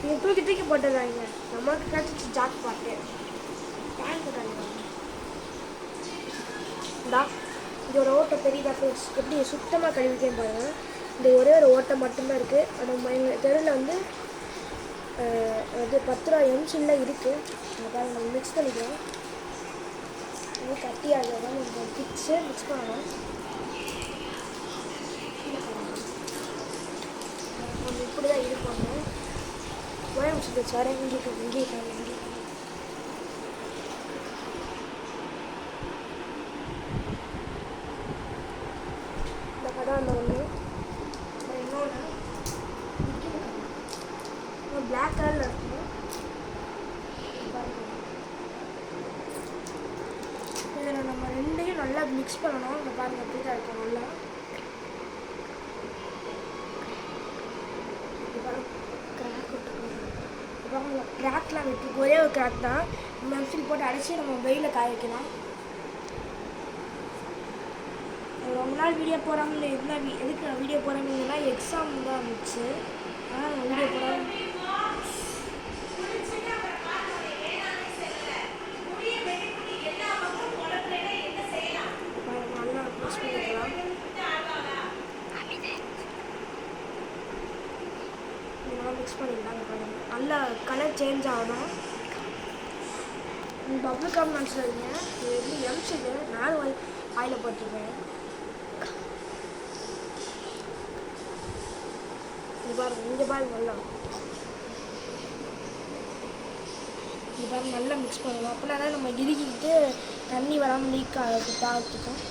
நீங்கள் தூக்கி போட்டுறாங்க. நம்மளுக்கு கிடச்சிச்சு ஜாக் பாட்டு டேங்க் போட்டாங்க. இந்தா இது ஒரு ஓட்டை பெரிய ஃப்ரெண்ட்ஸ், எப்படி சுத்தமாக கழுவிக்கே பாருங்கள். இந்த ஒரே ஒரு ஓட்டை மட்டும்தான் இருக்குது. நம்ம எங்கள் தெருவில் வந்து அது 10 ரூபா எம்சில்லாம் இருக்குது. அதை பாருங்கள், நம்ம மிக்ஸ் பண்ணிக்கலாம். இது கட்டியாக நம்ம மிக்ஸ் பண்ணலாம். நம்ம இப்படி தான் இருப்பாங்க. ஒரே நிமிஷத்துக்கு சார் இங்கே இந்த கடை அந்த ஒன்று இன்னொன்று பிளாக் கலரில் இருக்கும். இதில் நம்ம ரெண்டையும் நல்லா மிக்ஸ் பண்ணணும். இந்த பாருங்கள் அப்படி தான் இருக்கும். நல்லா கிராக்லாம் வெட்டி ஒரே ஒரு கிராக் தான். மென்சில் போட்டு அடைச்சி நம்ம வெயிலில் காய வைக்கலாம். ரொம்ப நாள் வீடியோ போகிறாங்க. எதுக்கு வீடியோ போகிறாங்கன்னா எக்ஸாம் தான் இருந்துச்சு. ஆனால் வீடியோ போகிறாங்க. நல்லா மிக்ஸ் பண்ணிக்கலாம். மிக்ஸ் பண்ணிடலாம். நல்லா கலர் சேஞ்ச் ஆகணும். பபுள் கம் நினச்சிருக்கீங்க. இது எப்படி எம்சிது நானும் ஆயில் போட்டிருக்கேன். இது பாருங்க, இந்த பாருங்க நல்லா இது பாருங்க நல்லா மிக்ஸ் பண்ணணும். அப்படின்னா தான் நம்ம இறுக்கிட்டு தண்ணி வராமல் லீக் ஆகுது பார்த்துக்கும்.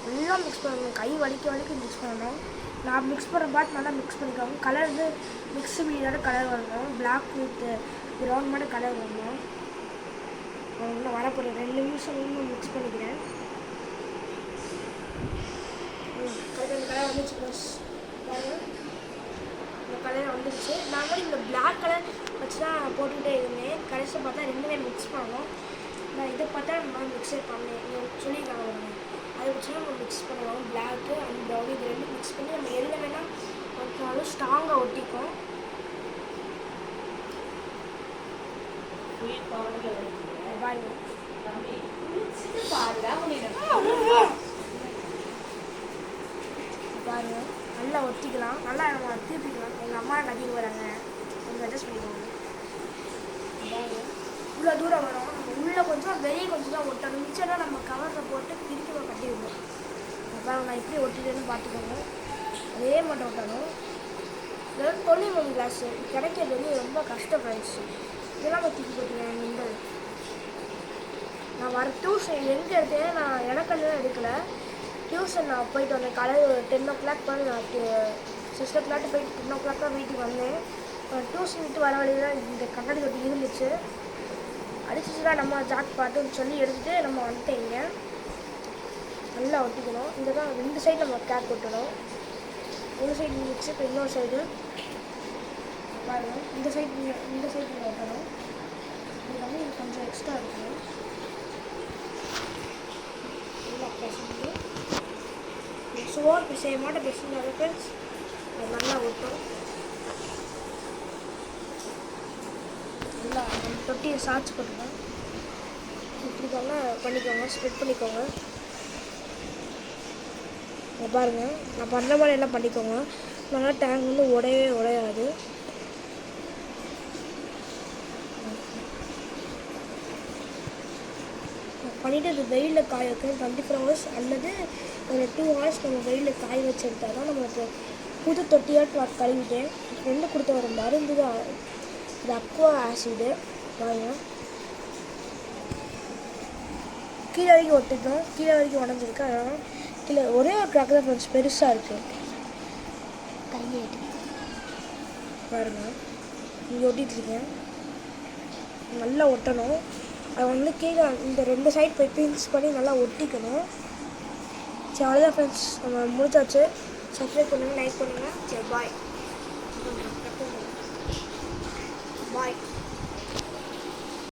நல்லா மிக்ஸ் பண்ணணும். கை வலிக்க மிக்ஸ் பண்ணணும். நான் மிக்ஸ் பண்ணுற பார்த்து நல்லா மிக்ஸ் பண்ணிக்கோங்க. கலர் வந்து மிக்ஸ் மீதோட கலர் வரணும். பிளாக் வித் ப்ரௌன் மாதிரி கலர் வரணும். இன்னும் வரப்போகிற 2 நிமிஷம் இன்னும் மிக்ஸ் பண்ணிக்கிறேன். கலர் வந்துச்சு ப்ளஸ் இந்த கலர் வந்துடுச்சு. நான் மாதிரி இந்த பிளாக் கலர் வச்சு தான் போட்டுக்கிட்டே இருந்தேன். கடைசியில் பார்த்தா 2மே மிக்ஸ் பண்ணணும். நான் இதை பார்த்தா நம்ம மிக்ஸே பண்ணேன் சொல்லியிருக்காங்க. அதை வச்சு நம்ம மிக்ஸ் பண்ணுவோம். பிளாக்கு அண்ட் ப்ரௌன் இது 2 மிக்ஸ் பண்ணி நம்ம எதில் வேணால் ஒட்டினாலும் ஸ்ட்ராங்காக ஒட்டிக்கும். பாருங்க நல்லா ஒட்டிக்கலாம். நல்லா நம்ம திருப்பிக்கலாம். எங்கள் அம்மா கட்டிட்டு வராங்க. கொஞ்சம் அட்ஜஸ்ட் பண்ணிக்கோங்க. இவ்வளோ தூரம் வரும். நம்ம உள்ளே கொஞ்சம் வெளியே கொஞ்சம் தான் ஒட்டணும். மிச்சம்னா நம்ம கவரில் போட்டு திருப்பி கட்டிடுவோம். அப்புறம் நான் இப்படி ஒட்டிட்டேன்னு பார்த்துக்கோங்க. அதே மட்டும் ஒட்டணும். இதெல்லாம் 23 கிளாஸு கிடைக்கிறது வந்து ரொம்ப கஷ்டம் ஃப்ரெண்ட்ஸ். இதெல்லாம் தூக்கி போட்டுருக்கேன். நீங்கள் நான் வர டியூஷன் எங்கே எடுத்தேன்? நான் இடக்கல்ல தான் எடுக்கலை. டியூஷன் நான் போயிட்டு வந்தேன். காலையில் 10 o'clock போய் நான் 6 o'clock போயிட்டு 10 o'clock தான் வீட்டுக்கு வந்தேன். டியூஷன் விட்டு வர வழியில் தான் இந்த கண்ணாடி தொட்டி இருந்துச்சு. அடிச்சுதான் நம்ம ஜாக் பாட்டுன்னு சொல்லி எடுத்துகிட்டு நம்ம வந்துட்டேங்க. நல்லா ஒட்டிக்கணும். இந்த தான் 2 சைடு நம்ம கேப் ஒட்டணும். ஒரு சைடு இருந்துச்சு, இப்போ இன்னொரு சைடு பாருங்கள். இந்த சைடு ஒட்டணும். இது வந்து இது கொஞ்சம் எக்ஸ்ட்ரா இருக்கணும். நல்லா பிசைஞ்சு சோறு பிசைய மாட்டேன். பிசைஞ்சாலும் ஃப்ரெண்ட்ஸ் அது நல்லா ஒட்டும். நல்லா நம்ம தொட்டியை சாய்ச்சி போட்டுக்கோங்க. இப்படி பண்ணிக்கோங்க. ஸ்ப்ரெட் பண்ணிக்கோங்க. பாருங்கள் நான் பண்ணுற மாதிரி எல்லாம் பண்ணிக்கோங்க. நல்லா டேங்க் வந்து உடையாது. பண்ணிவிட்டு அது வெயிலில் காய வைக்கணும் 24 hours அல்லது ஒரு 2 hours நம்ம வெயிலில் காய வச்சு எடுத்தால் தான் நம்மளுக்கு புது தொட்டியாட்டு கழுவிட்டேன். ஃப்ரெண்டு கொடுத்த ஒரு மருந்து தான் இது, அக்வா ஆசிடு. பாருங்க கீழே வரைக்கும் ஒட்டிட்டோம். கீழே வரைக்கும் உடஞ்சிருக்கு. அதனால் கீழே ஒரே ஒரு கிராக் தான் கொஞ்சம் பெருசாக இருக்குது. கையேட்டு பாருங்கள் இங்கே ஒட்டிகிட்ருக்கேன். நல்லா ஒட்டணும். அதை வந்து கீழே இந்த 2 சைட் போய் பின்ஸ் பண்ணி நல்லா ஒட்டிக்கணும். சரி அவ்வளோதான் ஃப்ரெண்ட்ஸ், நம்ம முடிச்சாச்சு. சப்ஸ்கிரைப் பண்ணுங்கள், லைக் பண்ணுங்கள். சரி பாய்.